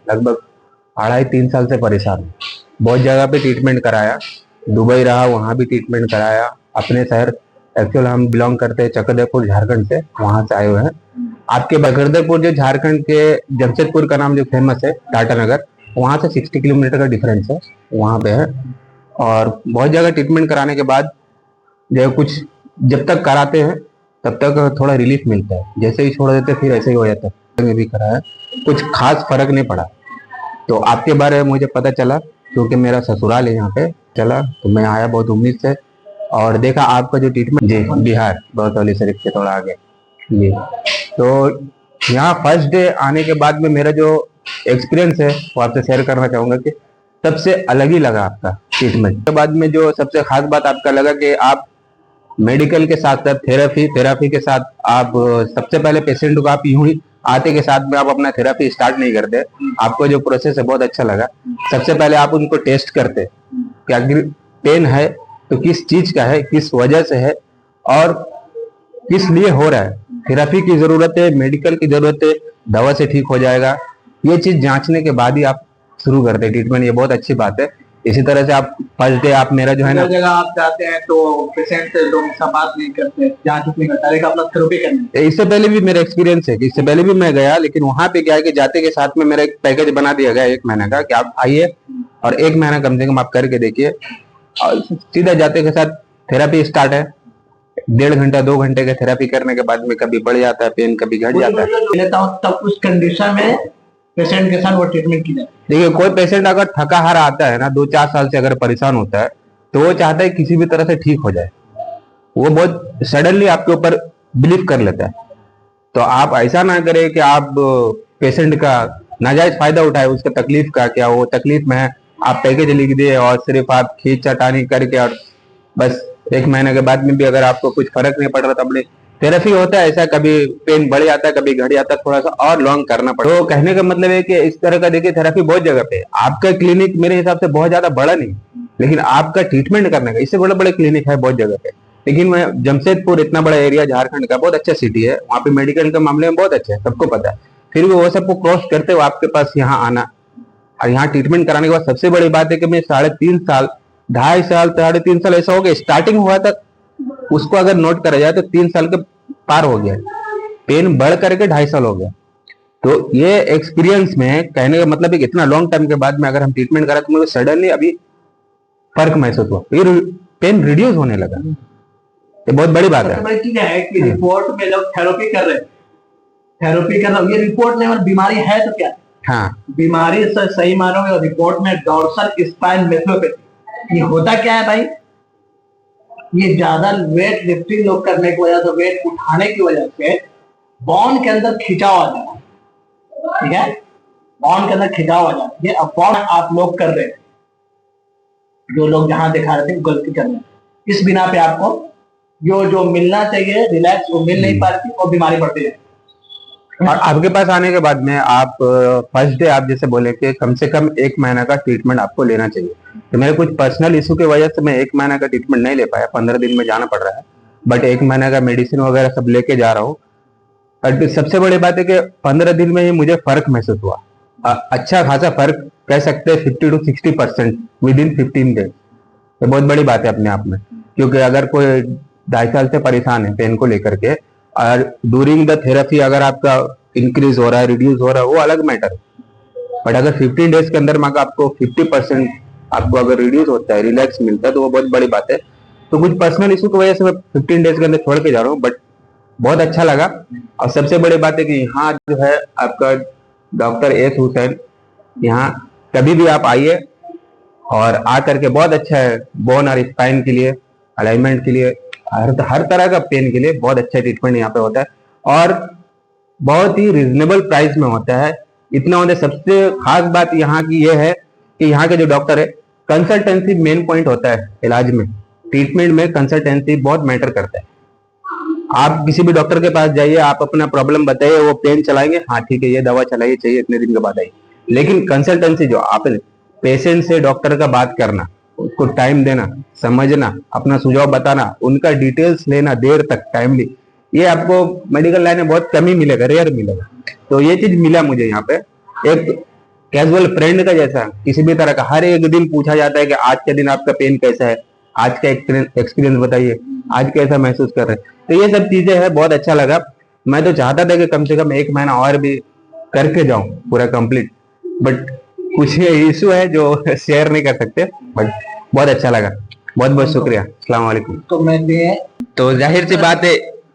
लगभग 2.5-3 साल से परेशान हूँ। बहुत जगह पे ट्रीटमेंट कराया, दुबई रहा, वहाँ भी ट्रीटमेंट कराया। अपने शहर, एक्चुअल हम बिलोंग करते हैं चक्रधरपुर झारखंड से, वहाँ से आए हुए हैं। आपके बकरदरपुर जो झारखंड के जमशेदपुर का नाम जो फेमस है टाटा नगर, वहाँ से 60 किलोमीटर का डिफरेंस है, वहाँ पे है। और बहुत जगह ट्रीटमेंट कराने के बाद जो कुछ जब तक कराते हैं तब तक थोड़ा रिलीफ मिलता है, जैसे ही छोड़ देते फिर ऐसे ही हो जाता है। मैं भी कराया, कुछ खास फर्क नहीं पड़ा। तो आपके बारे में मुझे पता चला क्योंकि मेरा ससुराल है यहाँ पे, चला तो मैं आया बहुत उम्मीद से और देखा आपका जो ट्रीटमेंट। जी, बिहार बहतौली शरीफ के थोड़ा आगे जी। तो यहाँ फर्स्ट डे आने के बाद में मेरा जो एक्सपीरियंस है वो आपसे शेयर करना चाहूंगा कि सबसे अलग ही लगा आपका ट्रीटमेंट के बाद में। जो सबसे खास बात आपका लगा कि आप मेडिकल के साथ साथ थेरापी के साथ आप सबसे पहले पेशेंट को आप यूं ही आते के साथ में आप अपना थेरापी स्टार्ट नहीं करते। आपको जो प्रोसेस है बहुत अच्छा लगा। सबसे पहले आप उनको टेस्ट करते कि अगर पेन है तो किस चीज का है, किस वजह से है और किस लिए हो रहा है। थेरापी की जरूरत है, मेडिकल की जरूरत है, दवा से ठीक हो जाएगा, ये चीज जांचने के बाद ही आप शुरू करते हैं ट्रीटमेंट। ये बहुत अच्छी बात है। इसी तरह से आप फर्स्ट डे आप मेरा जो है ना, जगह आप जाते हैं तो पेशेंट से लोग ऐसा बात नहीं करते, जांच नहीं करता, लेकिन अपना थेरेपी करने। इससे पहले भी मेरा एक्सपीरियंस है कि इससे पहले भी मैं गया, लेकिन वहां पे क्या है कि जाते के साथ में मेरा एक पैकेज बना दिया गया 1 महीने का कि आप आइए और 1 महीना कम से कम आप करके देखिए और सीधा जाते के साथ थेरापी स्टार्ट है। 1.5 घंटा 2 घंटे के थेरापी करने के बाद में कभी बढ़ जाता है पेन, कभी घट जाता है। लेता हूँ तब उस कंडीशन में पेशेंट के साथ वो ट्रीटमेंट की जाती है। देखिए, कोई पेशेंट अगर थका हारा आता है ना, 2-4 साल से अगर परेशान होता है तो वो चाहता है किसी भी तरह से ठीक हो जाए। वो बहुत सडनली आपके ऊपर बिलीव कर लेता है। तो आप ऐसा ना करें कि आप पेशेंट का नाजायज फायदा उठाए, उसके तकलीफ का, क्या वो तकलीफ में है आप पैकेज लिख दिए और सिर्फ आप खींच चटानी करके और बस 1 महीने के बाद में भी अगर आपको कुछ फर्क नहीं पड़ रहा तो अपने थेरेपी होता है ऐसा, कभी पेन बढ़ जाता है, कभी घट जाता है, थोड़ा सा और लॉन्ग करना पड़ता है। तो कहने का मतलब है कि इस तरह का देखिए थेरेपी बहुत जगह पे है। आपका क्लिनिक मेरे हिसाब से बहुत ज्यादा बड़ा नहीं, लेकिन आपका ट्रीटमेंट करने का इससे बड़े बड़े क्लिनिक है बहुत जगह पे। लेकिन मैं जमशेदपुर इतना बड़ा एरिया झारखंड का, बहुत अच्छा सिटी है, वहाँ पे मेडिकल के मामले में बहुत अच्छा है, सबको पता है। फिर भी वो सबको क्रॉस करते हुए आपके पास यहाँ आना और यहाँ ट्रीटमेंट कराने के बाद सबसे बड़ी बात है कि मैं 3.5 साल 2.5 साल 3.5 साल ऐसा हो गया, स्टार्टिंग हुआ था उसको अगर नोट करा जाए तो 3 साल के पार हो गया, पेन बढ़ करके 2.5 साल हो गया। तो ये एक्सपीरियंस में कहने का मतलब है कि इतना लॉन्ग टाइम के बाद में अगर हम ट्रीटमेंट करा तो मुझे सडनली अभी फर्क महसूस हुआ, फिर पेन रिड्यूस होने लगा। ये बहुत बड़ी बात है। चीज है कि रिपोर्ट में लोग थेरेपी कर रहे हैं, ये रिपोर्ट में अगर बीमारी है तो क्या? हाँ, बीमारी से सही मानो में रिपोर्ट में डोर्सल स्पाइन मेथलोपैथी। ये होता क्या है भाई? ये ज्यादा वेट लिफ्टिंग लोग करने की वजह से, वेट उठाने की वजह से बोन के अंदर खिंचाव आ जाता है। ठीक है, बोन के अंदर खिंचाव आ जाता है। अब बोन आप लोग कर रहे हैं, जो लोग जहां दिखा रहे थे गलती कर रहे हैं। इस बिना पे आपको जो मिलना चाहिए रिलैक्स वो मिल नहीं पाती और बीमारी बढ़ती है। और आपके पास आने के बाद में आप फर्स्ट डे आप जैसे बोले कि कम से कम 1 महीना का ट्रीटमेंट आपको लेना चाहिए। तो मेरे कुछ पर्सनल इशू की वजह से मैं 1 महीना का ट्रीटमेंट नहीं ले पाया, 15 दिन में जाना पड़ रहा है। बट 1 महीना का मेडिसिन वगैरह सब लेके जा रहा हूँ। और सबसे बड़ी बात है कि 15 दिन में ही मुझे फर्क महसूस हुआ, अच्छा खासा फर्क कह सकते हैं, 50 to 60% विद इन 15 डेज। ये बहुत बड़ी बात है अपने आप में, क्योंकि अगर कोई 2.5 साल से परेशान है पेन को लेकर के और ड्यूरिंग द थेरेपी अगर आपका इंक्रीज हो रहा है, रिड्यूस हो रहा है, वो अलग मैटर है। बट अगर 15 डेज के अंदर में आपको 50% आपको अगर रिड्यूस होता है, रिलैक्स मिलता है, तो वो बहुत बड़ी बात है। तो कुछ पर्सनल इशू की वजह से मैं 15 डेज के अंदर छोड़ के जा रहा हूँ, बट बहुत अच्छा लगा। और सबसे बड़ी बात है कि यहाँ जो है आपका डॉक्टर एस हुसैन, यहाँ कभी भी आप आइए और आ करके बहुत अच्छा है, बोन और स्पाइन के लिए, अलाइनमेंट के लिए, हर तरह का पेन के लिए बहुत अच्छा ट्रीटमेंट यहाँ पे होता है और बहुत ही रिजनेबल प्राइस में होता है। इतना होता है। सबसे खास बात यहाँ की ये है कि यहाँ के जो डॉक्टर है, कंसल्टेंसी मेन पॉइंट होता है इलाज में, ट्रीटमेंट में कंसल्टेंसी बहुत मैटर करता है। आप किसी भी डॉक्टर के पास जाइए, आप अपना प्रॉब्लम बताइए, वो पेन चलाएंगे, हाँ ठीक है ये दवा चलाइए, चाहिए इतने दिन के बाद आइए। लेकिन कंसल्टेंसी जो आप पेशेंट से डॉक्टर का बात करना, उसको टाइम देना, समझना, अपना सुझाव बताना, उनका डिटेल्स लेना देर तक टाइमली, ये आपको मेडिकल लाइन में बहुत कम ही मिलेगा, रेयर मिलेगा। तो ये चीज मिला मुझे यहाँ पे। एक कैजुअल फ्रेंड का जैसा, किसी भी तरह का हर एक दिन पूछा जाता है कि आज के दिन आपका पेन कैसा है, आज का एक्सपीरियंस बताइए, आज कैसा महसूस कर रहे हैं। तो ये सब चीजें है, बहुत अच्छा लगा। मैं तो चाहता था कि कम से कम 1 महीना और भी करके जाऊं पूरा कंप्लीट, बट कुछ इशू है जो शेयर नहीं कर सकते, बट बहुत अच्छा लगा। बहुत बहुत शुक्रिया। अस्सलाम वालेकुम। तो मैं ये तो जाहिर सी बात है,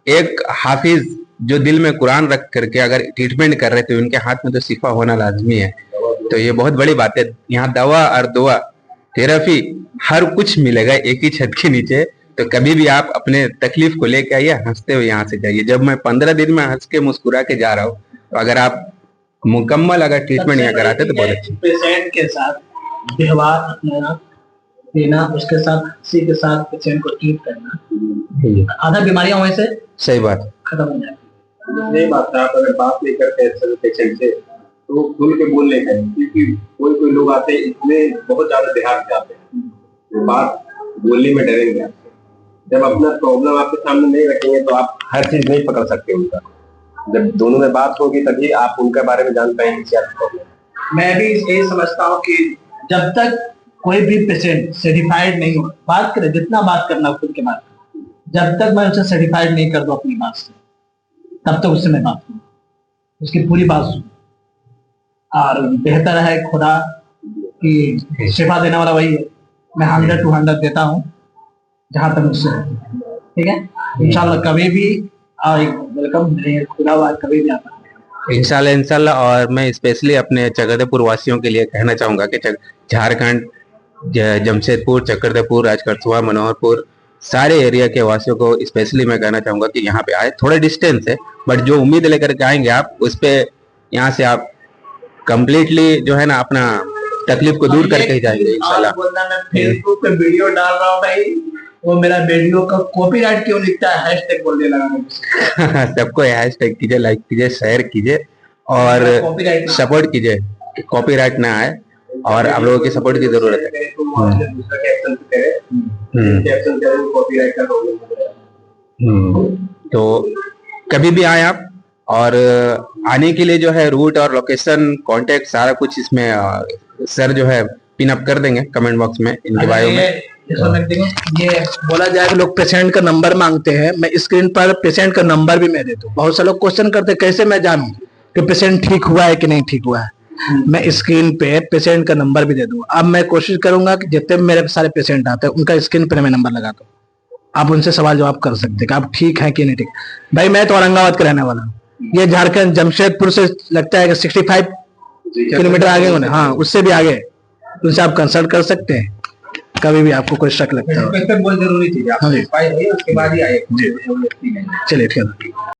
एक हाफिज जो दिल में कुरान रख करके अगर ट्रीटमेंट कर रहे थे, उनके हाथ में तो शिफा होना लाजमी है। तो ये बहुत बड़ी बात है। यहाँ दवा और दुआ, थेरेपी, हर कुछ मिलेगा एक ही छत के नीचे। तो कभी भी आप अपने तकलीफ को लेके आइए, हंसते हुए यहाँ से जाइए। जब मैं 15 दिन में हंस के मुस्कुरा के जा रहा हूँ, तो अगर आप मुकम्मल अगर ट्रीटमेंट यहाँ कराते तो बहुत अच्छी। पेशेंट के साथ व्यवहार अपनाना देना, उसके साथ हंसी के साथ पेशेंट को ट्रीट करना, आधा बीमारियां वहीं से सही बात। खत्म हो जाती सही बात है। आप अगर बात नहीं करते अच्छे पेशेंट से तो खुल के बोल नहीं करें, क्योंकि कोई कोई लोग आते हैं इसमें बहुत ज्यादा ध्यान जाते हैं, तो बात बोलने में डरेंगे आपसे। जब अपना प्रॉब्लम आपके सामने नहीं रखेंगे तो आप हर चीज नहीं पकड़ सकते उनका। जब दोनों में बात होगी तभी आप उनके बारे में जान पाएंगे क्या प्रॉब्लम। मैं भी यही समझता हूँ कि जब तक कोई भी पेशेंट सर्टिफाइड नहीं हो, बात करे जितना बात करना खुद के बात, जब तक मैं उसे सर्टिफाइड नहीं कर दूं अपनी बात से, तब तक उससे मैं बात करूँ, उसकी पूरी बात सुन। और बेहतर है खुदा की शिफा देने वाला वही है। मैं 100 to 100 देता हूँ जहां तक मुझसे है। ठीक है, इंशाल्लाह कभी भी वेलकम, खुदा कभी भी आता है इंशाल्लाह। और मैं स्पेशली अपने चक्रधरपुर वासियों के लिए कहना चाहूंगा कि झारखंड, जमशेदपुर, चक्रधरपुर, राजकसबा, मनोहरपुर, सारे एरिया के वासियों को स्पेशली मैं कहना चाहूंगा कि यहाँ पे आए। थोड़ा डिस्टेंस है, बट जो उम्मीद लेकर के आएंगे आप, उस पे यहाँ से आप कंप्लीटली जो है ना अपना तकलीफ को दूर करके ही जाएंगे इंशाल्लाह। मैं फेसबुक पे वीडियो डाल रहा हूँ भाई, वो मेरा वीडियो का कॉपीराइट क्यों लिखता है, हैशटैग बोलने लगा मुझसे। सबको हैशटैग कीजिए, लाइक कीजिए, शेयर कीजिए और सपोर्ट कीजिए, कॉपीराइट ना आए। और आप लोगों की सपोर्ट की जरूरत है। तो कभी भी आए आप, और आने के लिए जो है रूट और लोकेशन, कांटेक्ट, सारा कुछ इसमें सर जो है पिन अप कर देंगे कमेंट बॉक्स में, इनके बायो में। ये बोला जाए कि लोग पेशेंट का नंबर मांगते हैं, मैं स्क्रीन पर पेशेंट का नंबर भी मैं देता हूँ। बहुत से लोग क्वेश्चन करते हैं कैसे मैं जानूं कि पेशेंट ठीक हुआ है कि नहीं ठीक हुआ है। मैं स्क्रीन पे पेशेंट का नंबर भी दे दूंगा। अब मैं कोशिश करूंगा कि जितने मेरे सारे पेशेंट आते हैं उनका स्क्रीन पे मैं नंबर लगाता हूँ, आप उनसे सवाल जवाब कर सकते हैं कि आप ठीक हैं कि नहीं ठीक। भाई मैं तो औरंगाबाद का रहने वाला हूँ, ये झारखंड जमशेदपुर से लगता है कि 65 किलोमीटर आगे होने, हाँ उससे भी आगे, उनसे आप कंसल्ट कर सकते हैं कभी भी आपको कोई शक लगता है। बहुत जरूरी चीज है, उसके बाद ही आए। चलिए ठीक है।